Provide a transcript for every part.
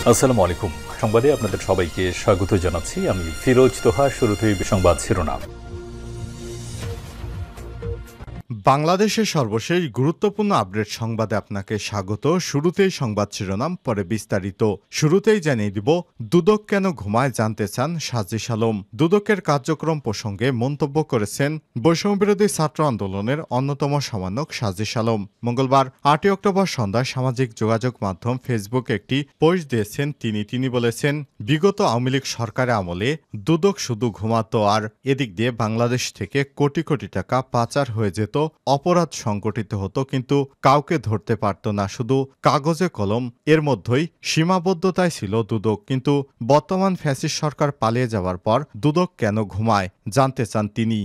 আসসালামু আলাইকুম। সংবাদে আপনাদের সবাইকে স্বাগত জানাচ্ছি। আমি ফিরোজ তোহা। শুরুতেই সংবাদ শিরোনাম। বাংলাদেশের সর্বশেষ গুরুত্বপূর্ণ আপডেট সংবাদে আপনাকে স্বাগত। শুরুতেই সংবাদ শিরোনাম, পরে বিস্তারিত। শুরুতেই জানিয়ে দিব, দুদক কেন ঘুমায় জানতে চান সাজিশ আলম। দুদকের কার্যক্রম প্রসঙ্গে মন্তব্য করেছেন বৈষম্যবিরোধী ছাত্র আন্দোলনের অন্যতম সমন্বয়ক সাজিশ আলম। মঙ্গলবার ৮ অক্টোবর সন্ধ্যায় সামাজিক যোগাযোগ মাধ্যম ফেসবুকে একটি পোস্ট দিয়েছেন তিনি বলেছেন, বিগত আওয়ামী লীগ সরকারের আমলে দুদক শুধু ঘুমাতো, আর এদিক দিয়ে বাংলাদেশ থেকে কোটি কোটি টাকা পাচার হয়ে যেত, অপরাধ সংগঠিত হতো, কিন্তু কাউকে ধরতে পারত না, শুধু কাগজে কলম। এর মধ্যেই সীমাবদ্ধতায় ছিল দুদক। কিন্তু বর্তমান ফ্যাসিস্ট সরকার পালিয়ে যাওয়ার পর দুদক কেন ঘুমায় জানতে চান তিনি।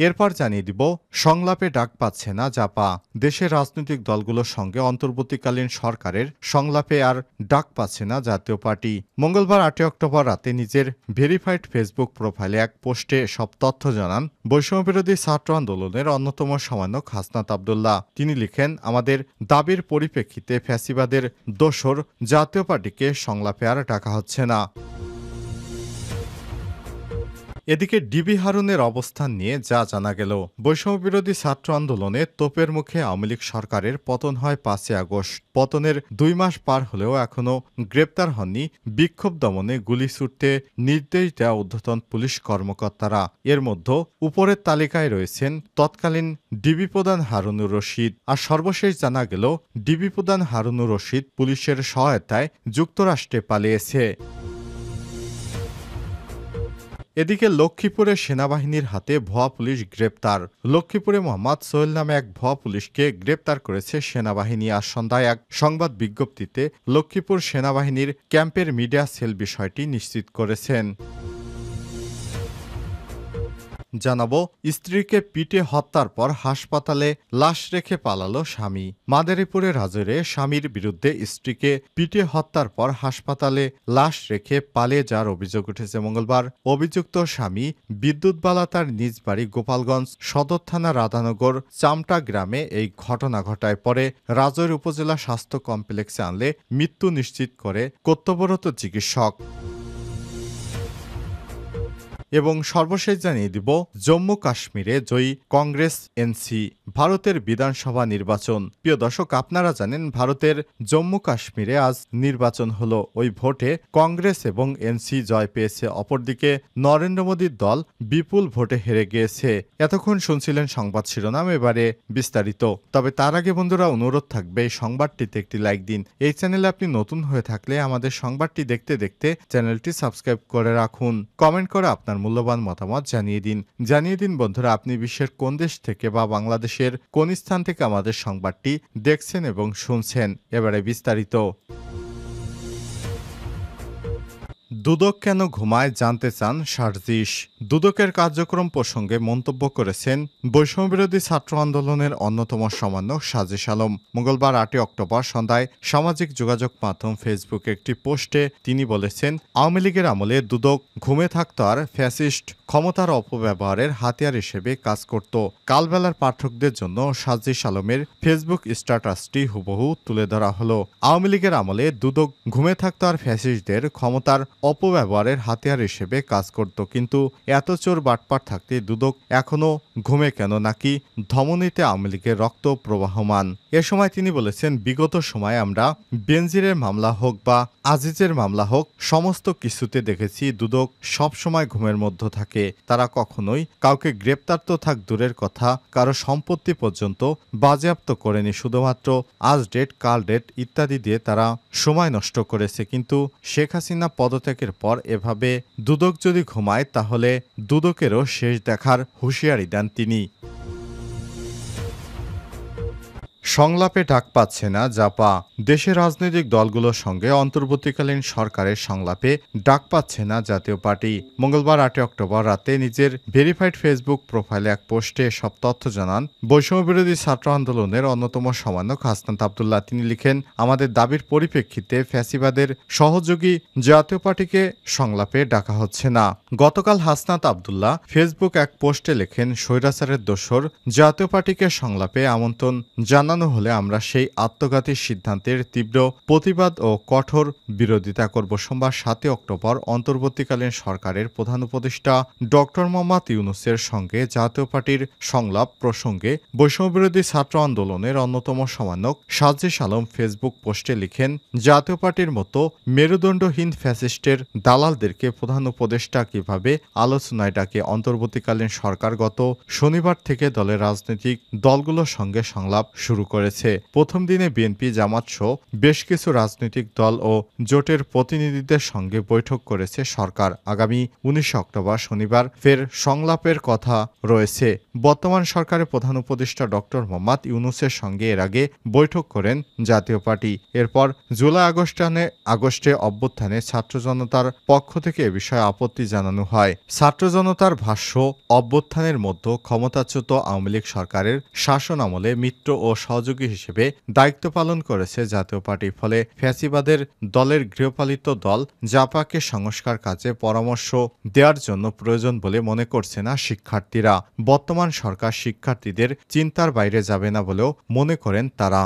এরপর জানিয়ে দিব, সংলাপে ডাক পাচ্ছে না জাপা। দেশের রাজনৈতিক দলগুলোর সঙ্গে অন্তর্বর্তীকালীন সরকারের সংলাপে আর ডাক পাচ্ছে না জাতীয় পার্টি। মঙ্গলবার ৮ অক্টোবর রাতে নিজের ভেরিফাইড ফেসবুক প্রোফাইলে এক পোস্টে সব তথ্য জানান বৈষম্যবিরোধী ছাত্র আন্দোলনের অন্যতম সমন্বয়ক হাসনাত আব্দুল্লাহ। তিনি লিখেন, আমাদের দাবির পরিপ্রেক্ষিতে ফ্যাসিবাদের দোসর জাতীয় পার্টিকে সংলাপে আর ডাকা হচ্ছে না। এদিকে ডিবি হারুনের অবস্থান নিয়ে যা জানা গেল, বৈষম্যবিরোধী ছাত্র আন্দোলনে তোপের মুখে আওয়ামী লীগ সরকারের পতন হয় ৫ আগস্ট। পতনের ২ মাস পার হলেও এখনও গ্রেপ্তার হননি বিক্ষোভ দমনে গুলি ছুটতে নির্দেশ দেওয়া ঊর্ধ্বতন পুলিশ কর্মকর্তারা। এর মধ্যে উপরের তালিকায় রয়েছেন তৎকালীন ডিবি প্রধান হারুনুর রশিদ। আর সর্বশেষ জানা গেল, ডিবি প্রধান হারুনুর রশিদ পুলিশের সহায়তায় যুক্তরাষ্ট্রে পালিয়েছে। এদিকে লক্ষ্মীপুরে সেনাবাহিনীর হাতে ভুয়া পুলিশ গ্রেপ্তার। লক্ষ্মীপুরে মোহাম্মদ সোহেল নামে এক ভুয়া পুলিশকে গ্রেপ্তার করেছে সেনাবাহিনী। আজ সন্ধ্যায় এক সংবাদ বিজ্ঞপ্তিতে লক্ষ্মীপুর সেনাবাহিনীর ক্যাম্পের মিডিয়া সেল বিষয়টি নিশ্চিত করেছেন। জানাবো, স্ত্রীকে পিটে হত্যার পর হাসপাতালে লাশ রেখে পালালো স্বামী। মাদারীপুরে রাজৈরে স্বামীর বিরুদ্ধে স্ত্রীকে পিটে হত্যার পর হাসপাতালে লাশ রেখে পালিয়ে যাওয়ার অভিযোগ উঠেছে মঙ্গলবার। অভিযুক্ত স্বামী বিদ্যুৎবালা তার নিজ বাড়ি গোপালগঞ্জ সদর থানা রাধানগর চামটা গ্রামে এই ঘটনা ঘটায়। পরে রাজৈর উপজেলা স্বাস্থ্য কমপ্লেক্সে আনলে মৃত্যু নিশ্চিত করে কর্তব্যরত চিকিৎসক। এবং সর্বশেষ জানিয়ে দিব, জম্মু কাশ্মীরে জয়ী কংগ্রেস এনসি। ভারতের বিধানসভা নির্বাচন। প্রিয় দর্শক, আপনারা জানেন ভারতের জম্মু কাশ্মীরে আজ নির্বাচন হলো। ওই ভোটে কংগ্রেস এবং এনসি জয় পেয়েছে। অপরদিকে নরেন্দ্র মোদীর দল বিপুল ভোটে হেরে গিয়েছে। এতক্ষণ শুনছিলেন সংবাদ শিরোনাম, এবারে বিস্তারিত। তবে তার আগে বন্ধুরা, অনুরোধ থাকবে এই সংবাদটিতে একটি লাইক দিন। এই চ্যানেলে আপনি নতুন হয়ে থাকলে আমাদের সংবাদটি দেখতে দেখতে চ্যানেলটি সাবস্ক্রাইব করে রাখুন। কমেন্ট করে আপনার মূল্যবান মতামত জানিয়ে দিন বন্ধুরা, আপনি বিশ্বের কোন দেশ থেকে বা বাংলাদেশের কোন স্থান থেকে আমাদের সংবাদটি দেখছেন এবং শুনছেন। এবারে বিস্তারিত। দুদক কেন ঘুমায় জানতে চান সার্জিস। দুদকের কার্যক্রম প্রসঙ্গে মন্তব্য করেছেন বৈষম্যবিরোধী ছাত্র আন্দোলনের অন্যতম সমন্বয়ক সাজিশ আলম। মঙ্গলবার ৮ অক্টোবর সন্ধ্যায় সামাজিক যোগাযোগ মাধ্যম ফেসবুকে একটি পোস্টে তিনি বলেছেন, আওয়ামী লীগের আমলে দুদক ঘুমে থাকত আর ফ্যাসিস্ট ক্ষমতার অপব্যবহারের হাতিয়ার হিসেবে কাজ করত। কালবেলার পাঠকদের জন্য সাজিশ আলমের ফেসবুক স্ট্যাটাসটি হুবহু তুলে ধরা হলো। আওয়ামী লীগের আমলে দুদক ঘুমে থাকত আর ফ্যাসিস্টদের ক্ষমতার অপব্যবহারের হাতিয়ার হিসেবে কাজ করত, কিন্তু এত চোর বাটপাট থাকতে দুদক এখনো ঘুমে কেন, নাকি ধমনীতে আওয়ামী লীগের রক্ত প্রবাহমান? এ সময় তিনি বলেছেন, বিগত সময়ে আমরা বেনজিরের মামলা হোক বা আজিজের মামলা হোক, সমস্ত কিছুতে দেখেছি দুদক সবসময় ঘুমের মধ্যে থাকে। তারা কখনোই কাউকে গ্রেপ্তার তো থাক দূরের কথা, কারো সম্পত্তি পর্যন্ত বাজেয়াপ্ত করেনি। শুধুমাত্র আজ ডেট, কাল ডেট ইত্যাদি দিয়ে তারা সময় নষ্ট করেছে। কিন্তু শেখ হাসিনা পদত্যাগের পর এভাবে দুদক যদি ঘুমায়, তাহলে দুদকেরও শেষ দেখার হুঁশিয়ারি দেন তিনি। সংলাপে ডাক পাচ্ছে না জাপা। দেশের রাজনৈতিক দলগুলোর সঙ্গে অন্তর্বর্তীকালীন সরকারের সংলাপে ডাক পাচ্ছে না জাতীয় পার্টি। মঙ্গলবার ৮ অক্টোবর রাতে নিজের ভেরিফাইড ফেসবুক প্রোফাইলে এক পোস্টে সব তথ্য জানান বৈষম্যবিরোধী ছাত্র আন্দোলনের অন্যতম সমন্বয়ক হাসনাত আব্দুল্লাহ। তিনি লিখেন, আমাদের দাবির পরিপ্রেক্ষিতে ফ্যাসিবাদের সহযোগী জাতীয় পার্টিকে সংলাপে ডাকা হচ্ছে না। গতকাল হাসনাত আব্দুল্লাহ ফেসবুক এক পোস্টে লেখেন, স্বৈরাচারের দোসর জাতীয় পার্টিকে সংলাপে আমন্ত্রণ জানানো চালানো হলে আমরা সেই আত্মঘাতী সিদ্ধান্তের তীব্র প্রতিবাদ ও কঠোর বিরোধিতা করব। সোমবার ৭ অক্টোবর অন্তর্বর্তীকালীন সরকারের প্রধান উপদেষ্টা ডক্টর মোহাম্মদ ইউনূসের সঙ্গে জাতীয় পার্টির সংলাপ প্রসঙ্গে বৈষম্যবিরোধী ছাত্র আন্দোলনের অন্যতম সমন্বয়ক সাজিস আলম ফেসবুক পোস্টে লিখেন, জাতীয় পার্টির মতো মেরুদণ্ডহীন ফ্যাসিস্টের দালালদেরকে প্রধান উপদেষ্টা কিভাবে আলোচনায় ডাকে। অন্তর্বর্তীকালীন সরকার গত শনিবার থেকে দলের রাজনৈতিক দলগুলোর সঙ্গে সংলাপ শুরু করেছে। প্রথম দিনে বিএনপি, জামাত সহ বেশ কিছু রাজনৈতিক দল ও জোটের প্রতিনিধিদের সঙ্গে বৈঠক করেছে সরকার। আগামী ১৯ অক্টোবর শনিবার ফের সংলাপের কথা রয়েছে। বর্তমান সরকারের প্রধান উপদেষ্টা ডক্টর মোহাম্মদ ইউনূসের সঙ্গে এর আগে বৈঠক করেন জাতীয় পার্টি। এরপর জুলাই আগস্টে অভ্যুত্থানে ছাত্র জনতার পক্ষ থেকে এ বিষয়ে আপত্তি জানানো হয়। ছাত্র জনতার ভাষ্য, অভ্যুত্থানের মধ্যে ক্ষমতাচ্যুত আওয়ামী লীগ সরকারের শাসন আমলে মিত্র ও সহযোগী হিসেবে দায়িত্ব পালন করেছে জাতীয় পার্টি। ফলে ফ্যাসিবাদের দলের গৃহপালিত দল জাপাকে সংস্কার কাজে পরামর্শ দেওয়ার জন্য প্রয়োজন বলে মনে করছে না শিক্ষার্থীরা। বর্তমান সরকার শিক্ষার্থীদের চিন্তার বাইরে যাবে না বলেও মনে করেন তারা।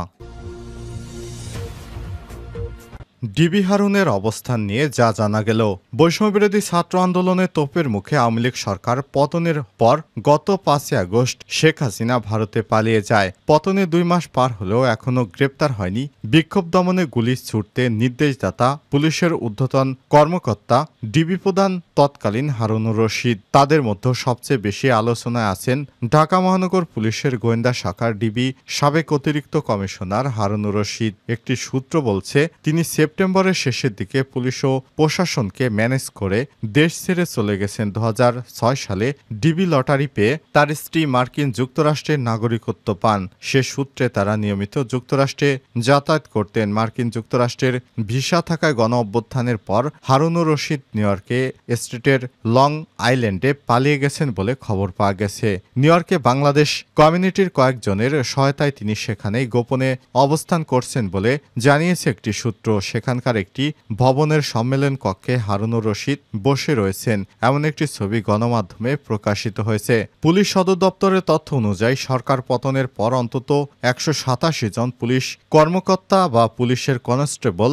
ডিবি হারুনের অবস্থান নিয়ে যা জানা গেল, বৈষম্যবিরোধী ছাত্র আন্দোলনের তোপের মুখে আওয়ামী লীগ সরকার পতনের পর গত ৫ আগস্ট শেখ হাসিনা ভারতে পালিয়ে যায়। পতনে ২ মাস পার হলেও এখনও গ্রেপ্তার হয়নি বিক্ষোভ দমনে গুলি ছুটতে নির্দেশদাতা পুলিশের ঊর্ধ্বতন কর্মকর্তা ডিবি প্রধান তৎকালীন হারুনুর রশিদ। তাদের মধ্যে সবচেয়ে বেশি আলোচনায় আছেন ঢাকা মহানগর পুলিশের গোয়েন্দা শাখার ডিবি সাবেক অতিরিক্ত কমিশনার হারুনুর রশিদ। একটি সূত্র বলছে, তিনি সেপ্টেম্বরের শেষের দিকে পুলিশ ও প্রশাসনকে ম্যানেজ করে দেশ ছেড়ে চলে গেছেন। ২০০৬ সালে ডিবি লটারি পেয়ে তার স্ত্রী মার্কিন যুক্তরাষ্ট্রের নাগরিকত্ব পান। সে সূত্রে তারা নিয়মিত যুক্তরাষ্ট্রে যাতায়াত করতেন। মার্কিন যুক্তরাষ্ট্রের ভিসা থাকায় গণ অভ্যুত্থানের পর হারুনুর রশিদ নিউ ইয়র্কে স্টেটের লং আইল্যান্ডে পালিয়ে গেছেন বলে খবর পাওয়া গেছে। নিউ ইয়র্কে বাংলাদেশ কমিউনিটির কয়েকজনের সহায়তায় তিনি সেখানেই গোপনে অবস্থান করছেন বলে জানিয়েছে একটি সূত্র। সেখানকার একটি ভবনের সম্মেলন কক্ষে হারুনুর রশিদ বসে রয়েছেন, এমন একটি ছবি গণমাধ্যমে প্রকাশিত হয়েছে। পুলিশ সদর দপ্তরের তথ্য অনুযায়ী সরকার পতনের পর অন্তত ১৮৭ জন পুলিশ কর্মকর্তা বা পুলিশের কনস্টেবল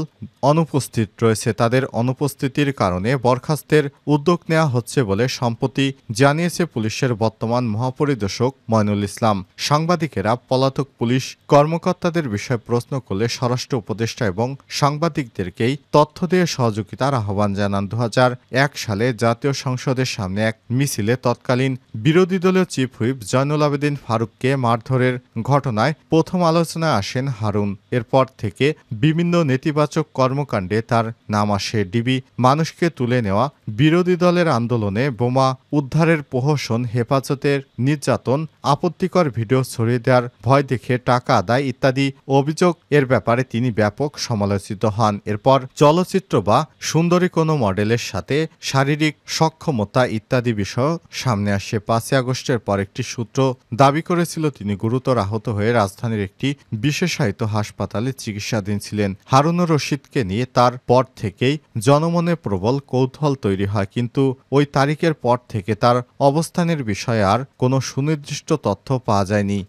অনুপস্থিত রয়েছে। তাদের অনুপস্থিতির কারণে বরখাস্তের উদ্যোগ নেওয়া হচ্ছে বলে সম্প্রতি জানিয়েছে পুলিশের বর্তমান মহাপরিদর্শক ময়নুল ইসলাম। সাংবাদিকেরা পলাতক পুলিশ কর্মকর্তাদের বিষয়ে প্রশ্ন করলে স্বরাষ্ট্র উপদেষ্টা এবং সাংবাদিকদেরকেই তথ্য দিয়ে সহযোগিতার আহ্বান জানান। ২০০১ সালে জাতীয় সংসদের সামনে এক মিছিলে তৎকালীন বিরোধী দলীয় চিফ হুইপ জয়নুল আবেদিন ফারুককে মারধরের ঘটনায় প্রথম আলোচনায় আসেন হারুন। এরপর থেকে বিভিন্ন নেতিবাচক কর্মকাণ্ডে তার নাম আসে। ডিবি মানুষকে তুলে নেওয়া, বিরোধী দলের আন্দোলনে বোমা উদ্ধারের প্রহসন, হেফাজতের নির্যাতন, আপত্তিকর ভিডিও ছড়িয়ে দেওয়ার ভয় দেখে টাকা আদায় ইত্যাদি অভিযোগ এর ব্যাপারে তিনি ব্যাপক সমালোচিত হন। এরপর চলচ্চিত্র বা সুন্দরী কোনো মডেলের সাথে শারীরিক সক্ষমতা ইত্যাদি বিষয় সামনে আসে। ৫ আগস্টের পর একটি সূত্র দাবি করেছিল তিনি গুরুতর আহত হয়ে রাজধানীর একটি বিশেষায়িত হাসপাতালে চিকিৎসাধীন ছিলেন। হারুনুর রশিদকে নিয়ে তার পর থেকেই জনমনে প্রবল কৌতূহল তৈরি হয়, কিন্তু ওই তারিখের পর থেকে তার অবস্থানের বিষয়ে আর কোনো সুনির্দিষ্ট তথ্য পাওয়া যায়নি।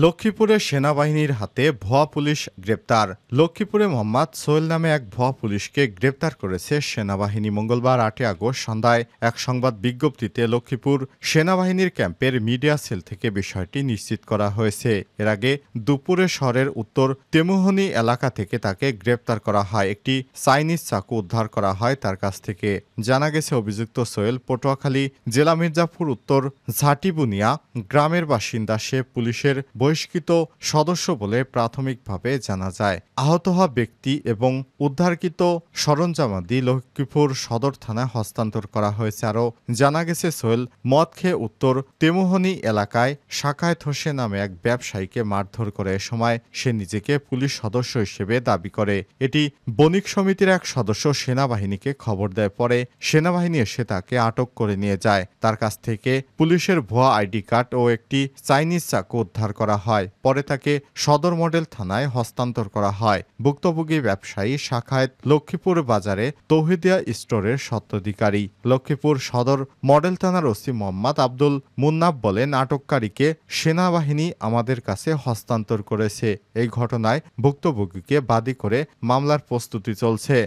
লক্ষ্মীপুরে সেনাবাহিনীর হাতে ভুয়া পুলিশ গ্রেপ্তার। লক্ষ্মীপুরে মোহাম্মদ সোহেল নামে এক ভুয়া পুলিশকে গ্রেপ্তার করেছে সেনাবাহিনী। মঙ্গলবার ৮ আগস্ট সন্ধ্যায় এক সংবাদ বিজ্ঞপ্তিতে লক্ষ্মীপুর সেনাবাহিনীর ক্যাম্পের মিডিয়া সেল থেকে বিষয়টি নিশ্চিত করা হয়েছে। এর আগে দুপুরে শহরের উত্তর তেমুহনী এলাকা থেকে তাকে গ্রেপ্তার করা হয়। একটি চাইনিজ চাকু উদ্ধার করা হয় তার কাছ থেকে। জানা গেছে অভিযুক্ত সোহেল পটুয়াখালী জেলা মির্জাপুর উত্তর ঝাটিবুনিয়া গ্রামের বাসিন্দা। সে পুলিশের বহিষ্কৃত সদস্য বলে প্রাথমিকভাবে জানা যায়। আহত হওয়া ব্যক্তি এবং উদ্ধারকৃত সরঞ্জামাদি লক্ষ্মীপুর সদর থানায় হস্তান্তর করা হয়েছে। আরও জানা গেছে সোহেল মদ খেয়ে উত্তর তেমুহনী এলাকায় শাকায়েত হোসেন নামে এক ব্যবসায়ীকে মারধর করে। এ সময় সে নিজেকে পুলিশ সদস্য হিসেবে দাবি করে। এটি বণিক সমিতির এক সদস্য সেনাবাহিনীকে খবর দেয়। পরে সেনাবাহিনী এসে তাকে আটক করে নিয়ে যায়। তার কাছ থেকে পুলিশের ভুয়া আইডি কার্ড ও একটি চাইনিজ চাকু উদ্ধার করা করা হয়। পরে তাকে সদর মডেল থানায় হস্তান্তর করা হয়। ভুক্তভোগী ব্যবসায়ী শাখায়েত লক্ষ্মীপুর বাজারে তৌহিদিয়া স্টোরের স্বত্বাধিকারী। লক্ষ্মীপুর সদর মডেল থানার ওসি মোহাম্মদ আব্দুল মুন্নাফ বলেন, আটককারীকে সেনাবাহিনী আমাদের কাছে হস্তান্তর করেছে। এই ঘটনায় ভুক্তভোগীকে বাদী করে মামলার প্রস্তুতি চলছে।